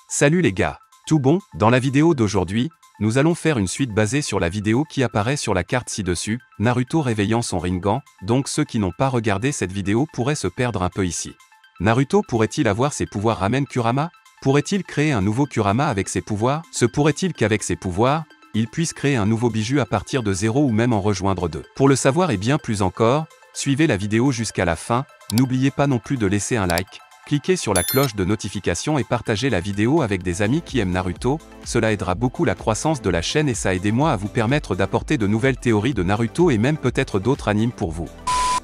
Salut les gars, tout bon? Dans la vidéo d'aujourd'hui, nous allons faire une suite basée sur la vidéo qui apparaît sur la carte ci-dessus, Naruto réveillant son Rinnegan, donc ceux qui n'ont pas regardé cette vidéo pourraient se perdre un peu ici. Naruto pourrait-il avoir ses pouvoirs Ramen Kurama? Pourrait-il créer un nouveau Kurama avec ses pouvoirs? Se pourrait-il qu'avec ses pouvoirs, il puisse créer un nouveau bijou à partir de zéro ou même en rejoindre deux? Pour le savoir et bien plus encore, suivez la vidéo jusqu'à la fin, n'oubliez pas non plus de laisser un like, cliquez sur la cloche de notification et partagez la vidéo avec des amis qui aiment Naruto, cela aidera beaucoup la croissance de la chaîne et ça aidez-moi à vous permettre d'apporter de nouvelles théories de Naruto et même peut-être d'autres animes pour vous.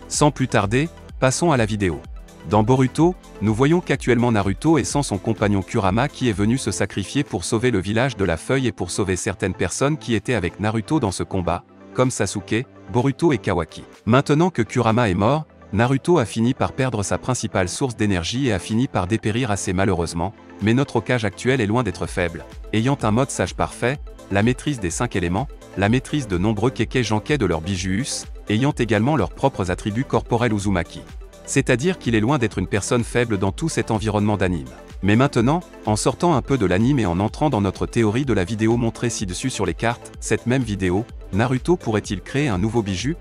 Sans plus tarder, passons à la vidéo. Dans Boruto, nous voyons qu'actuellement Naruto est sans son compagnon Kurama qui est venu se sacrifier pour sauver le village de la feuille et pour sauver certaines personnes qui étaient avec Naruto dans ce combat, comme Sasuke, Boruto et Kawaki. Maintenant que Kurama est mort, Naruto a fini par perdre sa principale source d'énergie et a fini par dépérir assez malheureusement, mais notre Hokage actuel est loin d'être faible, ayant un mode sage parfait, la maîtrise des 5 éléments, la maîtrise de nombreux Kekkei Genkai de leurs bijus, ayant également leurs propres attributs corporels Uzumaki. C'est-à-dire qu'il est loin d'être une personne faible dans tout cet environnement d'anime. Mais maintenant, en sortant un peu de l'anime et en entrant dans notre théorie de la vidéo montrée ci-dessus sur les cartes, cette même vidéo, Naruto pourrait-il créer un nouveau bijou?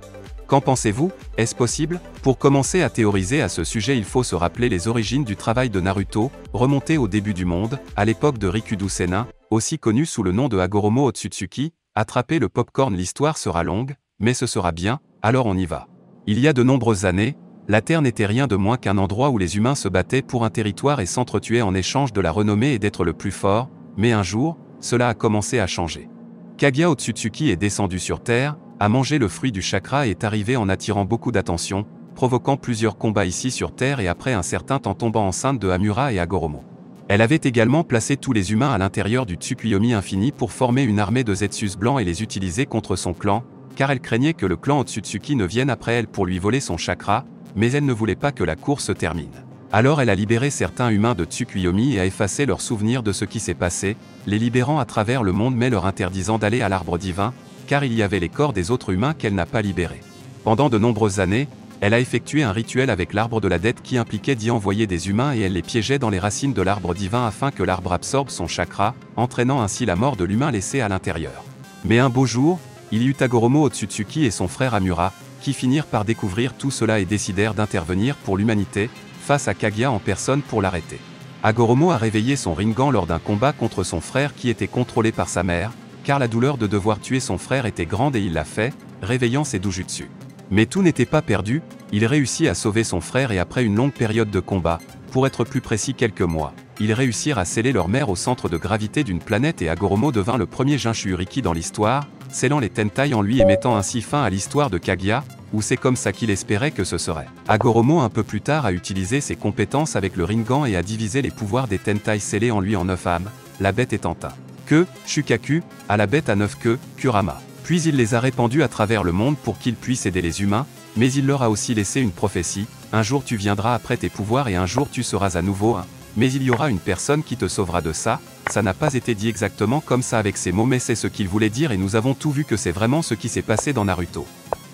Qu'en pensez-vous? Est-ce possible? Pour commencer à théoriser à ce sujet, il faut se rappeler les origines du travail de Naruto, remonter au début du monde, à l'époque de Rikudo Sennin, aussi connu sous le nom de Hagoromo Otsutsuki. Attrapez le popcorn, l'histoire sera longue, mais ce sera bien, alors on y va. Il y a de nombreuses années, la Terre n'était rien de moins qu'un endroit où les humains se battaient pour un territoire et s'entretuaient en échange de la renommée et d'être le plus fort, mais un jour, cela a commencé à changer. Kaguya Otsutsuki est descendu sur Terre, a mangé le fruit du chakra et est arrivé en attirant beaucoup d'attention, provoquant plusieurs combats ici sur Terre et après un certain temps tombant enceinte de Hamura et Hagoromo. Elle avait également placé tous les humains à l'intérieur du Tsukuyomi infini pour former une armée de Zetsus blancs et les utiliser contre son clan, car elle craignait que le clan Otsutsuki ne vienne après elle pour lui voler son chakra, mais elle ne voulait pas que la course se termine. Alors elle a libéré certains humains de Tsukuyomi et a effacé leurs souvenirs de ce qui s'est passé, les libérant à travers le monde mais leur interdisant d'aller à l'arbre divin, car il y avait les corps des autres humains qu'elle n'a pas libérés. Pendant de nombreuses années, elle a effectué un rituel avec l'arbre de la dette qui impliquait d'y envoyer des humains et elle les piégeait dans les racines de l'arbre divin afin que l'arbre absorbe son chakra, entraînant ainsi la mort de l'humain laissé à l'intérieur. Mais un beau jour, il y eut Hagoromo Otsutsuki et son frère Hamura, qui finirent par découvrir tout cela et décidèrent d'intervenir pour l'humanité, face à Kaguya en personne pour l'arrêter. Hagoromo a réveillé son Rinnegan lors d'un combat contre son frère qui était contrôlé par sa mère, car la douleur de devoir tuer son frère était grande et il l'a fait, réveillant ses doujutsu. Mais tout n'était pas perdu, il réussit à sauver son frère et après une longue période de combat, pour être plus précis quelques mois, ils réussirent à sceller leur mère au centre de gravité d'une planète et Hagoromo devint le premier Jinchuriki dans l'histoire, scellant les Tentai en lui et mettant ainsi fin à l'histoire de Kaguya, ou c'est comme ça qu'il espérait que ce serait. Hagoromo un peu plus tard a utilisé ses compétences avec le Rinnegan et a divisé les pouvoirs des Tentai scellés en lui en 9 âmes, la bête étant un queue, Shukaku, à la bête à 9 queues, Kurama. Puis il les a répandus à travers le monde pour qu'ils puissent aider les humains, mais il leur a aussi laissé une prophétie, un jour tu viendras après tes pouvoirs et un jour tu seras à nouveau un, mais il y aura une personne qui te sauvera de ça, ça n'a pas été dit exactement comme ça avec ces mots mais c'est ce qu'il voulait dire et nous avons tout vu que c'est vraiment ce qui s'est passé dans Naruto.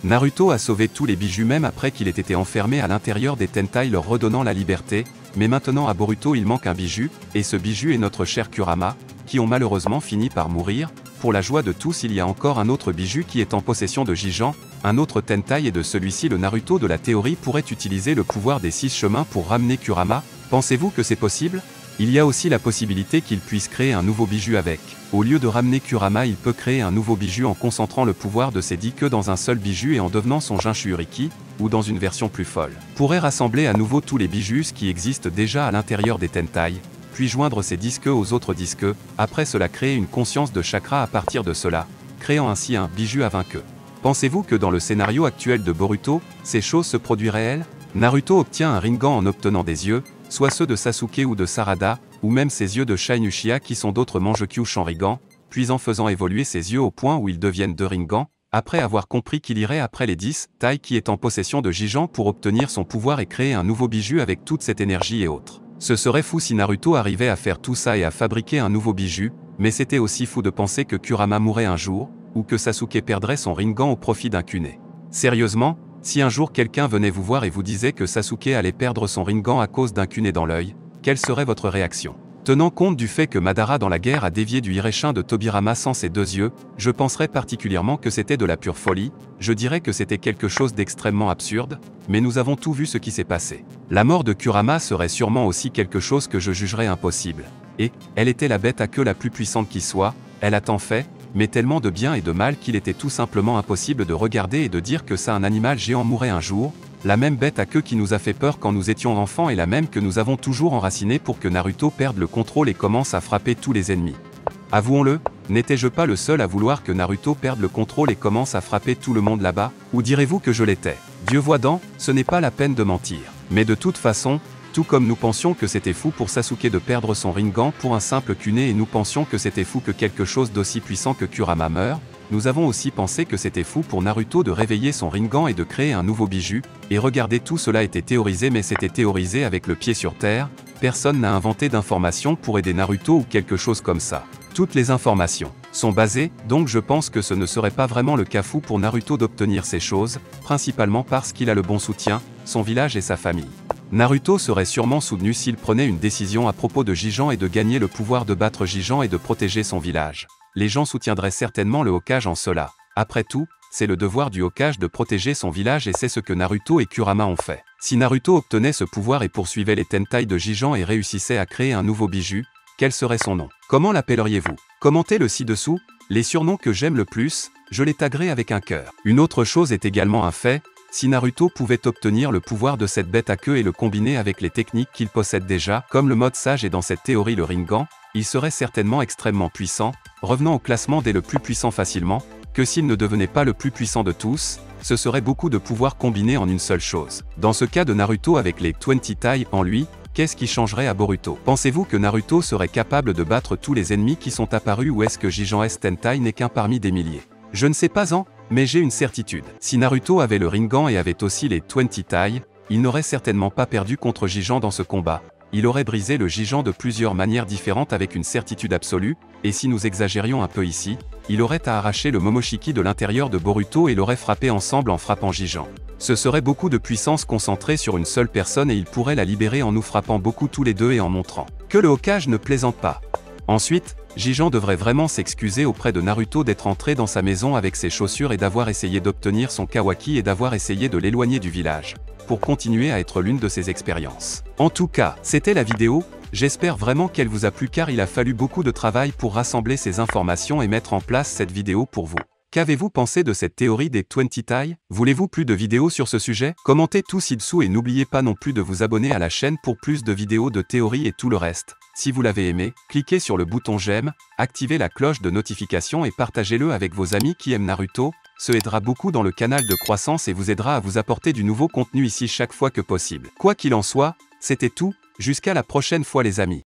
Naruto a sauvé tous les bijus même après qu'il ait été enfermé à l'intérieur des Tentai leur redonnant la liberté, mais maintenant à Boruto il manque un bijou, et ce bijou est notre cher Kurama, qui ont malheureusement fini par mourir. Pour la joie de tous il y a encore un autre bijou qui est en possession de Jijan, un autre Tentai et de celui-ci le Naruto de la théorie pourrait utiliser le pouvoir des 6 chemins pour ramener Kurama. Pensez-vous que c'est possible? Il y a aussi la possibilité qu'il puisse créer un nouveau bijou avec. Au lieu de ramener Kurama il peut créer un nouveau bijou en concentrant le pouvoir de ses 10 queues dans un seul bijou et en devenant son Jinchuriki, ou dans une version plus folle. Pourrait rassembler à nouveau tous les bijus qui existent déjà à l'intérieur des Tentai, puis joindre ces 10 queues aux autres 10 queues, après cela créer une conscience de chakra à partir de cela, créant ainsi un bijou à 20 queues. Pensez-vous que dans le scénario actuel de Boruto, ces choses se produiraient elles? Naruto obtient un Rinnegan en obtenant des yeux, soit ceux de Sasuke ou de Sarada, ou même ses yeux de Shine Uchiha qui sont d'autres Manjokyu Shanringan, puis en faisant évoluer ses yeux au point où ils deviennent 2 Rinnegan, après avoir compris qu'il irait après les 10 Tai qui est en possession de Jijan pour obtenir son pouvoir et créer un nouveau bijou avec toute cette énergie et autres. Ce serait fou si Naruto arrivait à faire tout ça et à fabriquer un nouveau bijou, mais c'était aussi fou de penser que Kurama mourrait un jour, ou que Sasuke perdrait son Rinnegan au profit d'un Kune. Sérieusement, si un jour quelqu'un venait vous voir et vous disait que Sasuke allait perdre son Rinnegan à cause d'un Kune dans l'œil, quelle serait votre réaction? Tenant compte du fait que Madara dans la guerre a dévié du Hireshin de Tobirama sans ses 2 yeux, je penserais particulièrement que c'était de la pure folie, je dirais que c'était quelque chose d'extrêmement absurde, mais nous avons tout vu ce qui s'est passé. La mort de Kurama serait sûrement aussi quelque chose que je jugerais impossible. Et, elle était la bête à queue la plus puissante qui soit, elle a tant fait, mais tellement de bien et de mal qu'il était tout simplement impossible de regarder et de dire que ça un animal géant mourrait un jour, la même bête à queue qui nous a fait peur quand nous étions enfants et la même que nous avons toujours enracinée pour que Naruto perde le contrôle et commence à frapper tous les ennemis. Avouons-le, n'étais-je pas le seul à vouloir que Naruto perde le contrôle et commence à frapper tout le monde là-bas, ou direz-vous que je l'étais? Dieu voidant, ce n'est pas la peine de mentir. Mais de toute façon, tout comme nous pensions que c'était fou pour Sasuke de perdre son Rinnegan pour un simple Kune et nous pensions que c'était fou que quelque chose d'aussi puissant que Kurama meure, nous avons aussi pensé que c'était fou pour Naruto de réveiller son Rinnegan et de créer un nouveau bijou, et regardez tout cela était théorisé mais c'était théorisé avec le pied sur terre, personne n'a inventé d'informations pour aider Naruto ou quelque chose comme ça. Toutes les informations sont basées, donc je pense que ce ne serait pas vraiment le cas fou pour Naruto d'obtenir ces choses, principalement parce qu'il a le bon soutien, son village et sa famille. Naruto serait sûrement soutenu s'il prenait une décision à propos de Jigen et de gagner le pouvoir de battre Jigen et de protéger son village. Les gens soutiendraient certainement le Hokage en cela. Après tout, c'est le devoir du Hokage de protéger son village et c'est ce que Naruto et Kurama ont fait. Si Naruto obtenait ce pouvoir et poursuivait les Tentai de Jigen et réussissait à créer un nouveau bijou, quel serait son nom? Comment l'appelleriez-vous? Commentez-le ci-dessous, les surnoms que j'aime le plus, je les taguerai avec un cœur. Une autre chose est également un fait, si Naruto pouvait obtenir le pouvoir de cette bête à queue et le combiner avec les techniques qu'il possède déjà, comme le mode sage et dans cette théorie le Rinnegan, il serait certainement extrêmement puissant, revenant au classement des le plus puissant facilement, que s'il ne devenait pas le plus puissant de tous, ce serait beaucoup de pouvoirs combinés en une seule chose. Dans ce cas de Naruto avec les 20 Tai en lui, qu'est-ce qui changerait à Boruto? Pensez-vous que Naruto serait capable de battre tous les ennemis qui sont apparus ou est-ce que Jigen S Tentai n'est qu'un parmi des milliers? Je ne sais pas mais j'ai une certitude. Si Naruto avait le Rinnegan et avait aussi les 20 Tai, il n'aurait certainement pas perdu contre Jigen dans ce combat. Il aurait brisé le Jigen de plusieurs manières différentes avec une certitude absolue, et si nous exagérions un peu ici, il aurait à arracher le Momoshiki de l'intérieur de Boruto et l'aurait frappé ensemble en frappant Jigen. Ce serait beaucoup de puissance concentrée sur une seule personne et il pourrait la libérer en nous frappant beaucoup tous les deux et en montrant que le Hokage ne plaisante pas. Ensuite, Jigen devrait vraiment s'excuser auprès de Naruto d'être entré dans sa maison avec ses chaussures et d'avoir essayé d'obtenir son Kawaki et d'avoir essayé de l'éloigner du village, pour continuer à être l'une de ses expériences. En tout cas, c'était la vidéo, j'espère vraiment qu'elle vous a plu car il a fallu beaucoup de travail pour rassembler ces informations et mettre en place cette vidéo pour vous. Qu'avez-vous pensé de cette théorie des 20 Tai? Voulez-vous plus de vidéos sur ce sujet? Commentez tout ci-dessous et n'oubliez pas non plus de vous abonner à la chaîne pour plus de vidéos de théorie et tout le reste. Si vous l'avez aimé, cliquez sur le bouton j'aime, activez la cloche de notification et partagez-le avec vos amis qui aiment Naruto, ce aidera beaucoup dans le canal de croissance et vous aidera à vous apporter du nouveau contenu ici chaque fois que possible. Quoi qu'il en soit, c'était tout, jusqu'à la prochaine fois les amis.